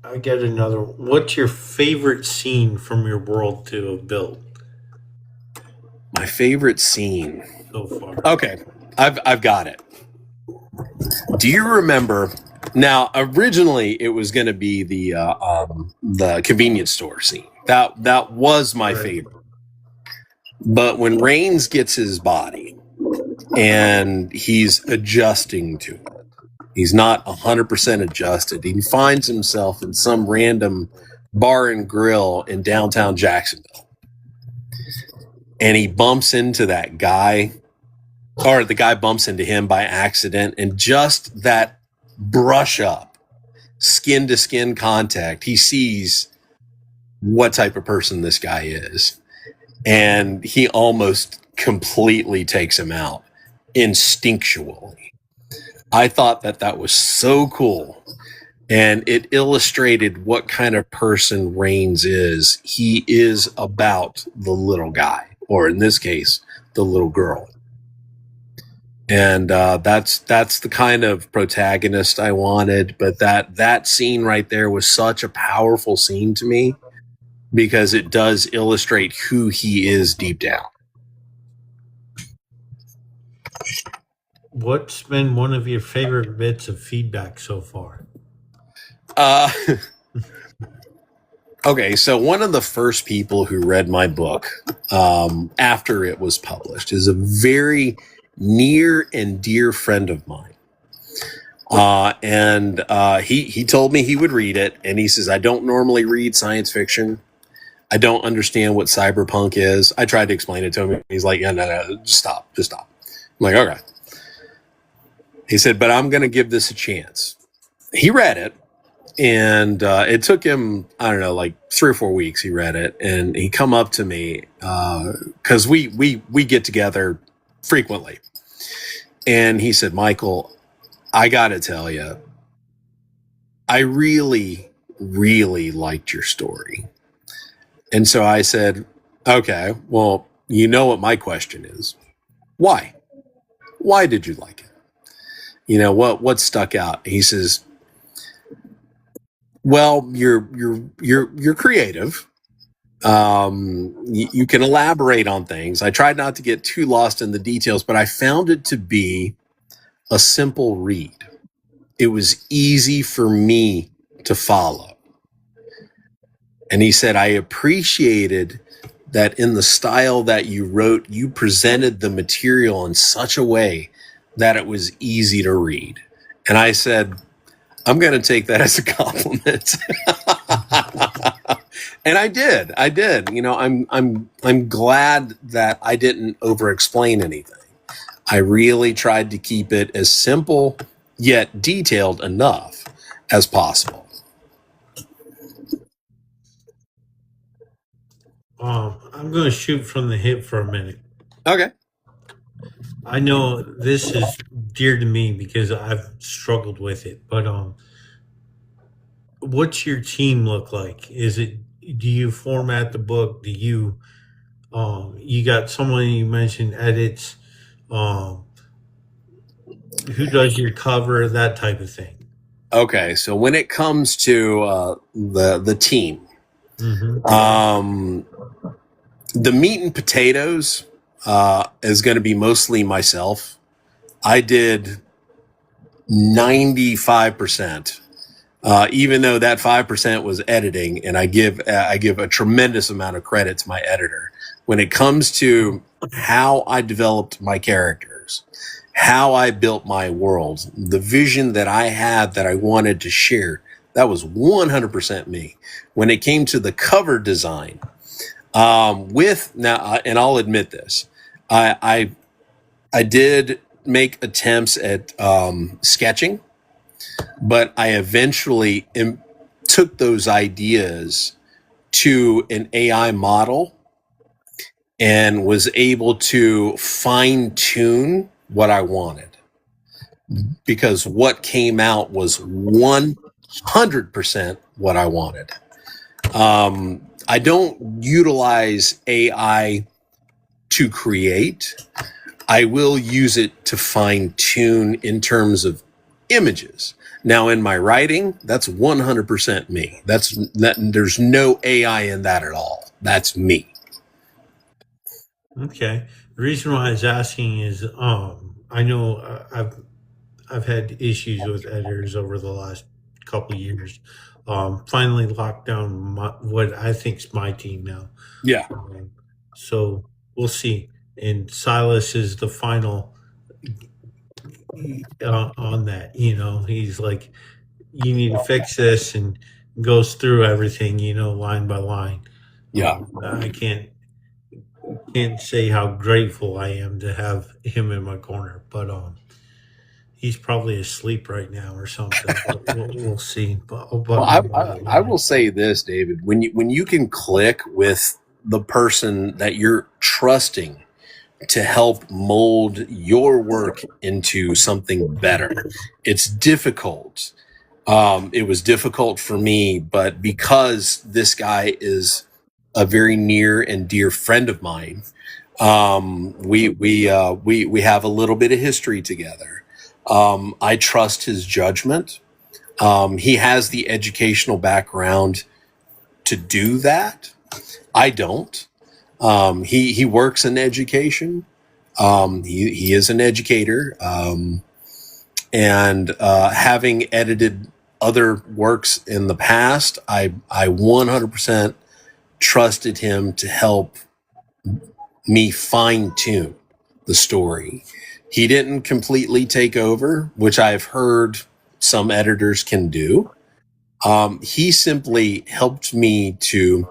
I get another. What's your favorite scene from your world to have built My favorite scene. so far? Okay, I've got it. Do you remember? Now, originally it was going to be the convenience store scene. That was my Right. favorite. But when Rains gets his body and he's adjusting to it, he's not 100% adjusted. He finds himself in some random bar and grill in downtown Jacksonville, and he bumps into that guy, or the guy bumps into him by accident, and just that brush up, skin to skin contact, he sees what type of person this guy is, and he almost completely takes him out instinctually. I thought that was so cool, and it illustrated what kind of person Rains is. He is about the little guy, or in this case, the little girl. And that's the kind of protagonist I wanted. But that scene right there was such a powerful scene to me because it does illustrate who he is deep down. What's been one of your favorite bits of feedback so far? Uh, okay, so one of the first people who read my book after it was published is a very near and dear friend of mine. He told me he would read it, and he says, I don't normally read science fiction. I don't understand what cyberpunk is. I tried to explain it to him. He's like, yeah, no, just stop. I'm like, okay. He said, but I'm going to give this a chance. He read it, and it took him, I don't know, like 3 or 4 weeks. He read it, and he come up to me because we get together frequently. And he said, Michael, I got to tell you, I really, really liked your story. And so I said, okay, well, you know what my question is. Why? Why did you like it? You know, what stuck out? He says, well, you're creative. You can elaborate on things. I tried not to get too lost in the details, but I found it to be a simple read. It was easy for me to follow. And he said, I appreciated that in the style that you wrote, you presented the material in such a way that it was easy to read. And I said, I'm going to take that as a compliment. And I did. You know, I'm glad that I didn't over explain anything. I really tried to keep it as simple yet detailed enough as possible. I'm going to shoot from the hip for a minute. Okay. I know this is dear to me because I've struggled with it, but what's your team look like? Is it, do you format the book? Do you you got someone you mentioned edits, um who does your cover, that type of thing? Okay. So when it comes to the team, Mm-hmm. the meat and potatoes is going to be mostly myself. I did 95%. Even though that 5% was editing, and I give a tremendous amount of credit to my editor when it comes to how I developed my characters, how I built my world, the vision that I had that I wanted to share. That was 100% me. When it came to the cover design, with now, and I'll admit this, I did make attempts at sketching. but I eventually took those ideas to an AI model and was able to fine tune what I wanted, because what came out was 100% what I wanted. I don't utilize AI to create. I will use it to fine tune in terms of images. Now, in my writing, that's 100% me. There's no AI in that at all. That's me. Okay. The reason why I was asking is, I know I've had issues with editors over the last couple of years. Finally locked down what I think is my team now. Yeah. So we'll see. And Silas is the final on that. He's like, you need to fix this, and goes through everything, line by line. Yeah. I can't say how grateful I am to have him in my corner, but he's probably asleep right now or something. But we'll see. Well, I will say this, David, when you can click with the person that you're trusting to help mold your work into something better, it's difficult. It was difficult for me, but because this guy is a very near and dear friend of mine, we have a little bit of history together. I trust his judgment. He has the educational background to do that. I don't. He works in education. He is an educator. And having edited other works in the past, I 100% trusted him to help me fine tune the story. He didn't completely take over, which I've heard some editors can do. He simply helped me to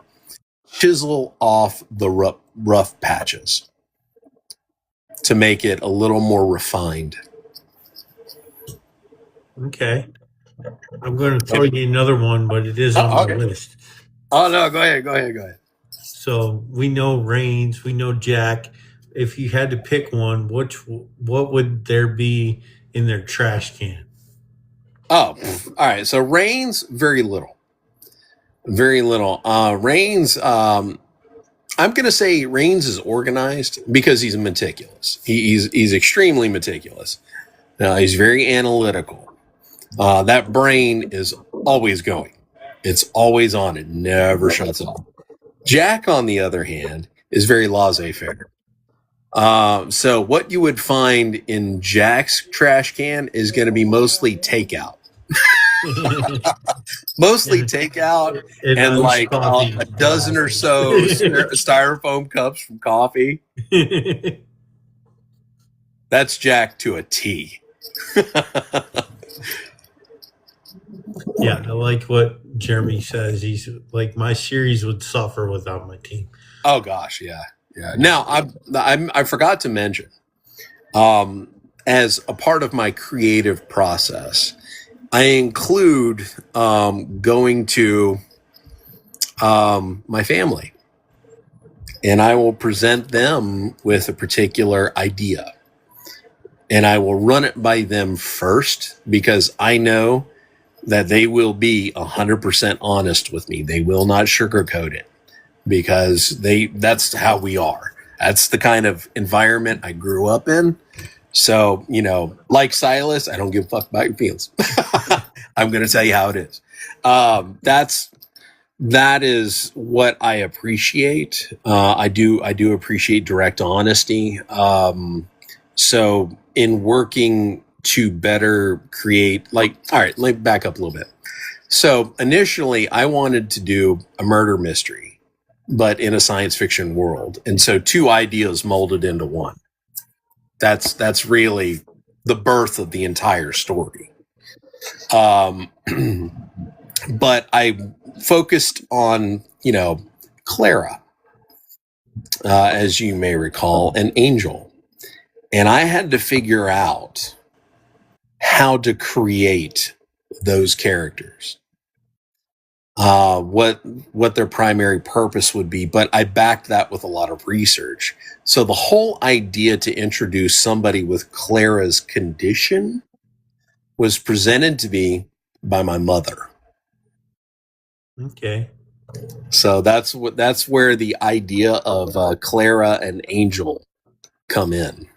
chisel off the rough patches to make it a little more refined. Okay. I'm going to throw you another one, but it is on my list. Oh, no, go ahead. So we know Reigns, we know Jack. If you had to pick one, what would there be in their trash can? Oh, all right. So Reigns, very little. Reigns, I'm going to say Reigns is organized because he's meticulous. He's extremely meticulous. He's very analytical. That brain is always going. It's always on. It never shuts off. Jack, on the other hand, is very laissez-faire. So what you would find in Jack's trash can is going to be mostly takeout. Mostly takeout and like a dozen or so styrofoam cups from coffee. That's Jack to a T. Yeah, I like what Jeremy says. He's like, my series would suffer without my team. Oh gosh, yeah. Now I forgot to mention, as a part of my creative process, I include going to my family, and I will present them with a particular idea, and I will run it by them first because I know that they will be 100% honest with me. They will not sugarcoat it because that's how we are. That's the kind of environment I grew up in. So, like Silas, I don't give a fuck about your feelings. I'm going to tell you how it is. That is what I appreciate. I do appreciate direct honesty. So in working to better create, all right, let me back up a little bit. So initially I wanted to do a murder mystery, but in a science fiction world. And so two ideas molded into one. That's really the birth of the entire story. But I focused on, Clara, as you may recall, an angel. And I had to figure out how to create those characters, what their primary purpose would be, but I backed that with a lot of research. So the whole idea to introduce somebody with Clara's condition was presented to me by my mother. Okay. So that's where the idea of Clara and Angel come in.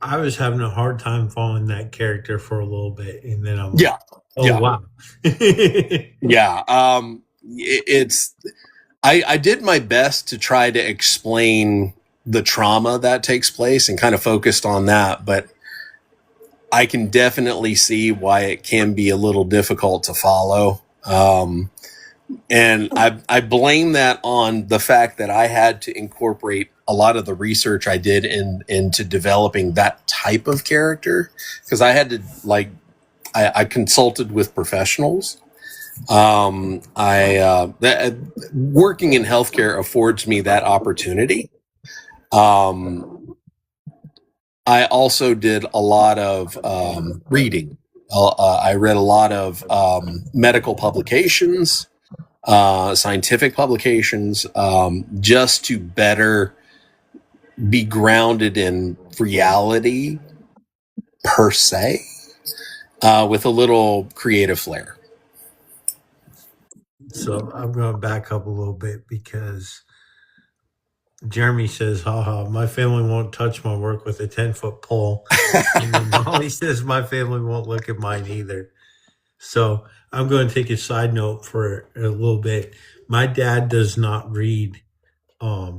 I was having a hard time following that character for a little bit, and then I'm Yeah. like, oh, Yeah. wow. Yeah. It's I did my best to try to explain the trauma that takes place and kind of focused on that, but I can definitely see why it can be a little difficult to follow. And I blame that on the fact that I had to incorporate a lot of the research I did into developing that type of character, because I had to I consulted with professionals. Working in healthcare affords me that opportunity. I also did a lot of reading. I read a lot of medical publications, scientific publications, just to better be grounded in reality per se, with a little creative flair. So I'm going to back up a little bit because Jeremy says, haha, my family won't touch my work with a 10-foot pole. And then Molly says, my family won't look at mine either. So I'm going to take a side note for a little bit. My dad does not read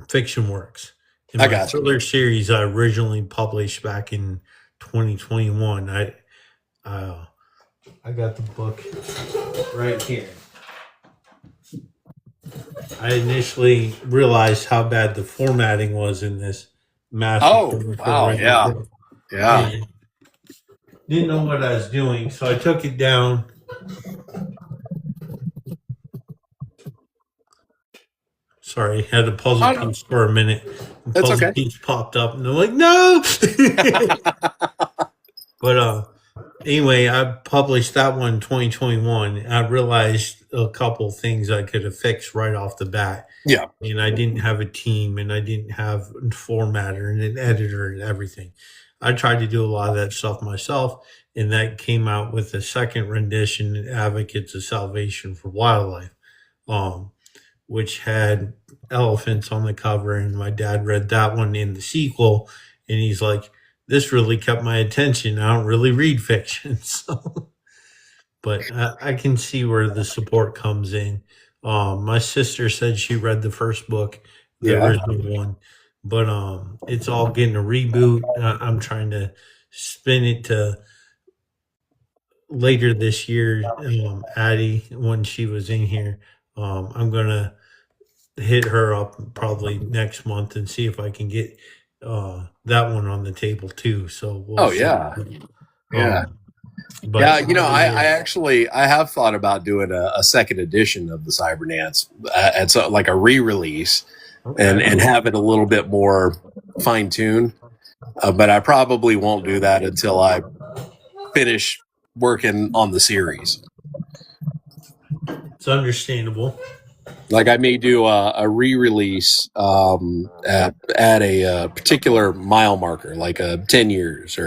fiction works. In I my got you. thriller series I originally published back in 2021, I got the book right here. I initially realized how bad the formatting was in this massive. Oh, wow. Yeah. Yeah. And didn't know what I was doing, so I took it down. Sorry, had a puzzle piece for a minute. The That's puzzle okay. piece popped up, and I'm like, no. But anyway, I published that one in 2021. I realized a couple things I could have fixed right off the bat. Yeah. And I didn't have a team, and I didn't have a formatter and an editor and everything. I tried to do a lot of that stuff myself, and that came out with the second rendition, Advocates of Salvation for Wildlife, which had elephants on the cover. And my dad read that one in the sequel, and he's like, this really kept my attention. I don't really read fiction. So, but I can see where the support comes in. My sister said she read the first book, the Yeah. original one, but it's all getting a reboot. I'm trying to spin it to later this year. Addie, when she was in here, I'm gonna hit her up probably next month and see if I can get that one on the table too. So we'll Oh, see. yeah. Yeah. But Yeah, you know, I have thought about doing a second edition of the Cyberdance, and so like a re-release, and have it a little bit more fine-tuned. But I probably won't do that until I finish working on the series. It's understandable. Like I may do a re-release at a particular mile marker, like a 10 years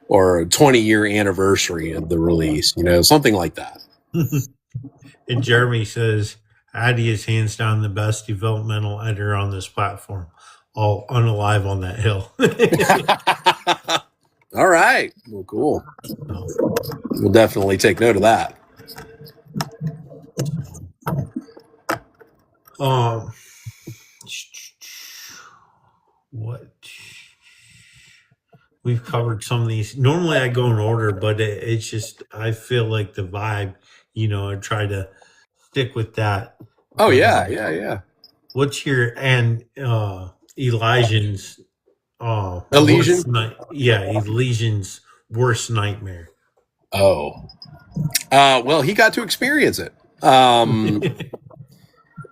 or a 20-year anniversary of the release, something like that. And Jeremy says Addie is hands down the best developmental editor on this platform. All unalive on that hill. All right. Well, cool. We'll definitely take note of that. What we've covered some of these. Normally I go in order, but it's just I feel like the vibe. I try to stick with that. Oh yeah. What's your and Elysian's Elysian? Elysian's worst nightmare? Oh. Well, he got to experience it.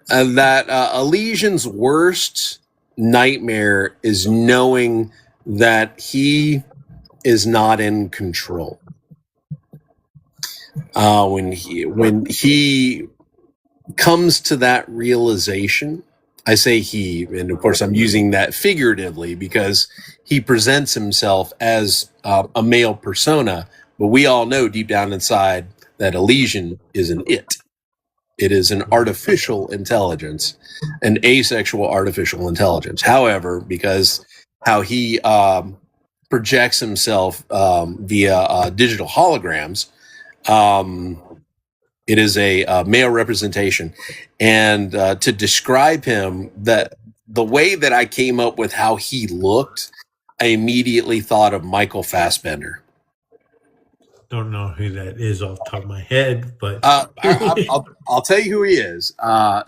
That Elysian's worst nightmare is knowing that he is not in control. when he comes to that realization. I say he, and of course I'm using that figuratively because he presents himself as a male persona, but we all know deep down inside that Elysian is an it. It is an artificial intelligence, an asexual artificial intelligence. However, because how he projects himself via digital holograms, it is a male representation. And to describe him, that the way that I came up with how he looked, I immediately thought of Michael Fassbender. Don't know who that is off the top of my head, but I'll tell you who he is.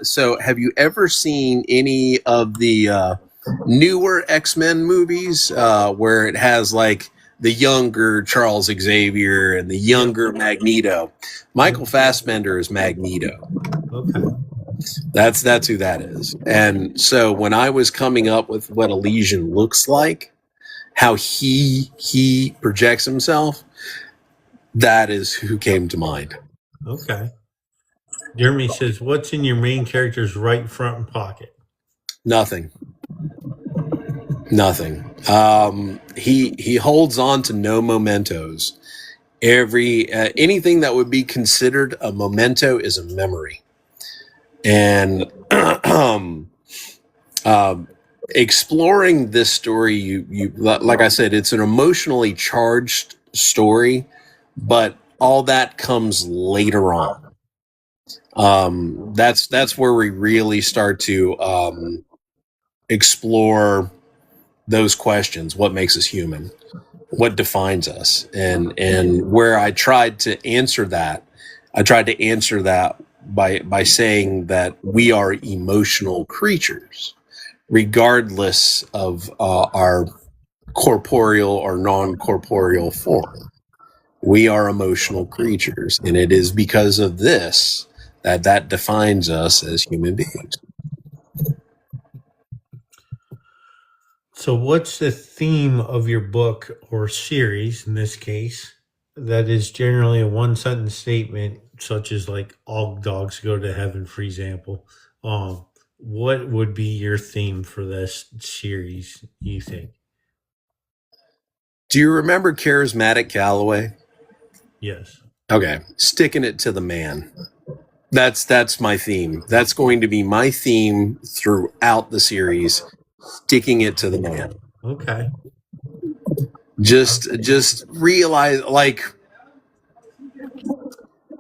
So, have you ever seen any of the newer X-Men movies where it has like the younger Charles Xavier and the younger Magneto? Michael Fassbender is Magneto. Okay. That's who that is. And so when I was coming up with what Elysian looks like, how he projects himself, that is who came to mind. Okay. Jeremy says, "What's in your main character's right front pocket?" Nothing. He holds on to no mementos. Anything that would be considered a memento is a memory. And exploring this story, you like I said, it's an emotionally charged story, but all that comes later on. That's where we really start to explore those questions. What makes us human? What defines us? And where I tried to answer that by saying that we are emotional creatures, regardless of our corporeal or non-corporeal form. We are emotional creatures, and it is because of this that defines us as human beings. So, what's the theme of your book or series in this case that is generally a one sentence statement, such as like all dogs go to heaven, for example? What would be your theme for this series, you think? Do you remember Charismatic Calloway? Yes. Okay, sticking it to the man. That's my theme. That's going to be my theme throughout the series. Sticking it to the man. Okay. Just realize, like,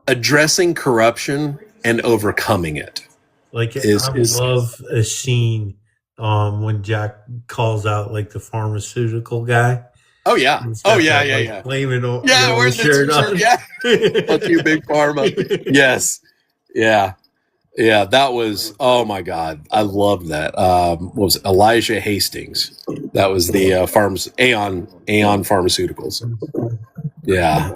addressing corruption and overcoming it. Like I love a scene when Jack calls out like the pharmaceutical guy. Oh yeah. Oh yeah, that, yeah, like, yeah. Flaming Yeah, where's the shirt on. Yeah. Fuck you, Big Pharma. Yes. Yeah. Yeah, that was, oh my God. I love that. What was it? Elijah Hastings. That was the Aeon Pharmaceuticals. Yeah.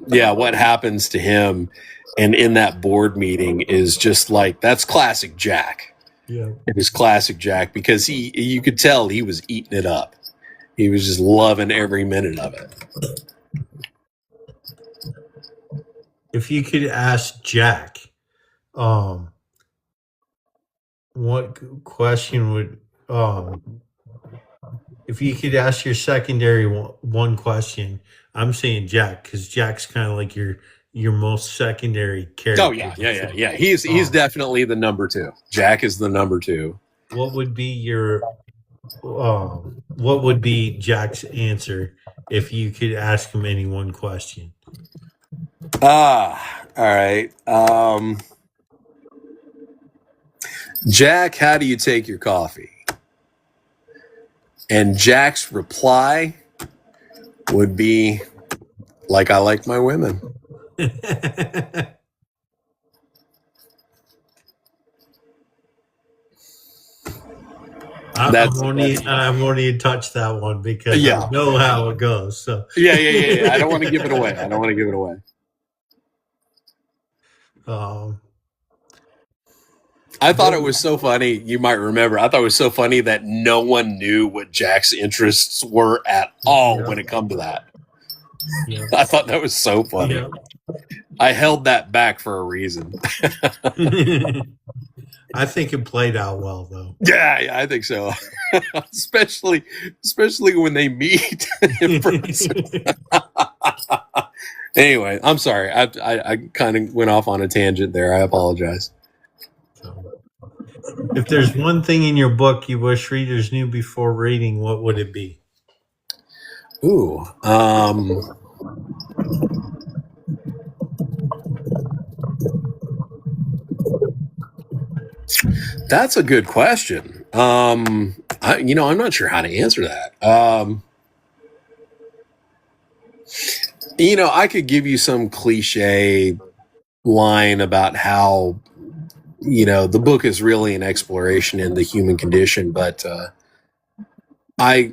Yeah, what happens to him and in that board meeting is just like, that's classic Jack. Yeah. It is classic Jack because you could tell he was eating it up. He was just loving every minute of it. If you could ask Jack, what question would if you could ask your secondary one question? I'm saying Jack because Jack's kind of like your most secondary character. Oh yeah. He's definitely the number two. Jack is the number two. What would be your what would be Jack's answer if you could ask him any one question? All right. Jack, how do you take your coffee? And Jack's reply would be, like I like my women. I won't even touch that one because I know how it goes. So yeah. I don't want to give it away. I thought it was so funny. You might remember. I thought it was so funny that no one knew what Jack's interests were at all when it come to that. Yeah. I thought that was so funny. I held that back for a reason. I think it played out well, though. Yeah, I think so. especially when they meet in person. Anyway, I'm sorry. I kind of went off on a tangent there. I apologize. If there's one thing in your book you wish readers knew before reading, what would it be? Ooh, that's a good question. I'm not sure how to answer that. I could give you some cliche line about how, the book is really an exploration in the human condition, but I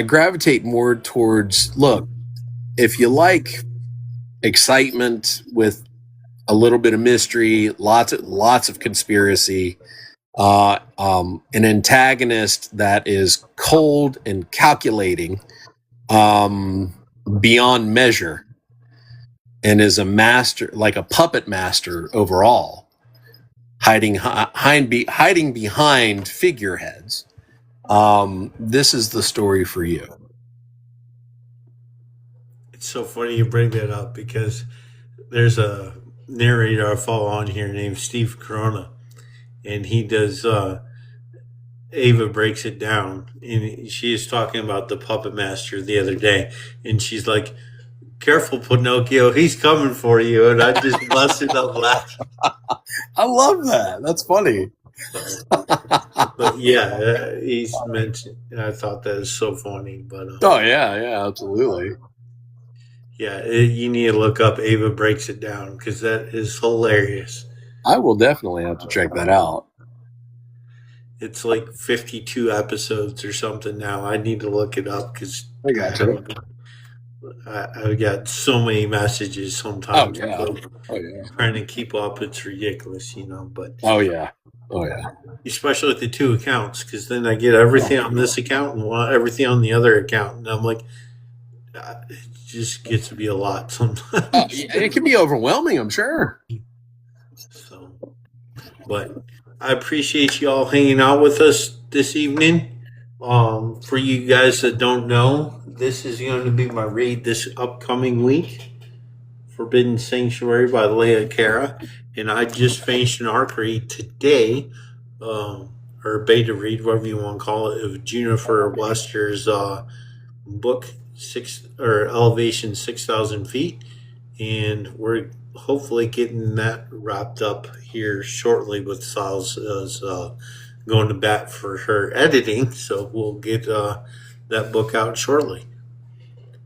gravitate more towards, look, if you like excitement with a little bit of mystery, lots of conspiracy, an antagonist that is cold and calculating, beyond measure, and is a master, like a puppet master overall, hiding behind figureheads. This is the story for you. It's so funny you bring that up because there's a narrator I follow on here named Steve Corona, and he does Ava Breaks It Down, and she is talking about the puppet master the other day, and she's like, "Careful, Pinocchio, he's coming for you," and I just busted up laughing. I love that. That's funny. But yeah, he's mentioned. I thought that was so funny, but Oh yeah, absolutely. yeah, you need to look up Ava Breaks It Down because that is hilarious. I will definitely have to check that out. It's like 52 episodes or something now. I need to look it up because I got you. I've got so many messages sometimes. Oh yeah. Oh yeah. Trying to keep up, it's ridiculous, But Oh yeah. especially with the two accounts, because then I get everything on this account and want everything on the other account, and I'm like, it just gets to be a lot sometimes. Oh, yeah, it can be overwhelming, I'm sure. So, but I appreciate you all hanging out with us this evening. For you guys that don't know, this is going to be my read this upcoming week. Forbidden Sanctuary by Leah Cara, and I just finished an arc read today, or beta read, whatever you want to call it, of Juniper Wester's book Elevation 6,000 Feet, and we're hopefully getting that wrapped up here shortly with Sal's going to bat for her editing, so we'll get that book out shortly.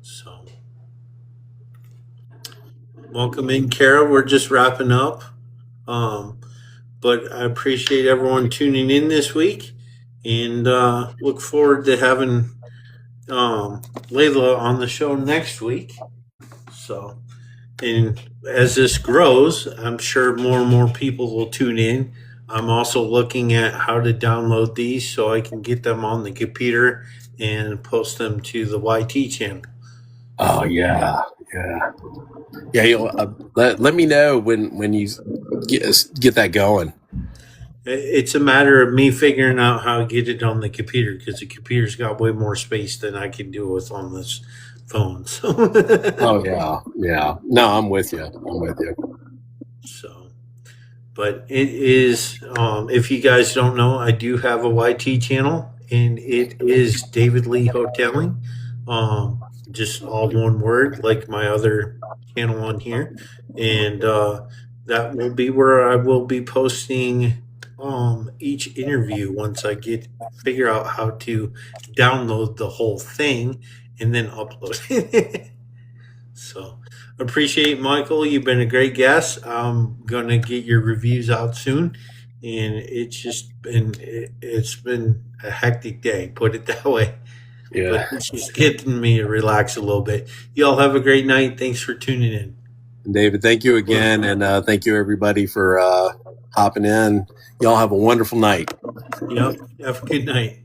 So, welcome in, Kara. We're just wrapping up, but I appreciate everyone tuning in this week, and look forward to having Layla on the show next week. So, and as this grows, I'm sure more and more people will tune in. I'm also looking at how to download these so I can get them on the computer and post them to the YT channel. Oh yeah. You'll let me know when you get that going. It's a matter of me figuring out how to get it on the computer because the computer's got way more space than I can do with on this phone. So. Oh yeah. No, I'm with you. So, but it is. If you guys don't know, I do have a YT channel, and it is David Lee Hoteling. Just all one word, like my other channel on here, and that will be where I will be posting each interview once I figure out how to download the whole thing and then upload it. So appreciate Michael. You've been a great guest. I'm gonna get your reviews out soon, and it's been a hectic day. Put it that way. Yeah. But it's just getting me to relax a little bit. Y'all have a great night. Thanks for tuning in. David, thank you again, and thank you everybody for hopping in. Y'all have a wonderful night. Yep. Have a good night.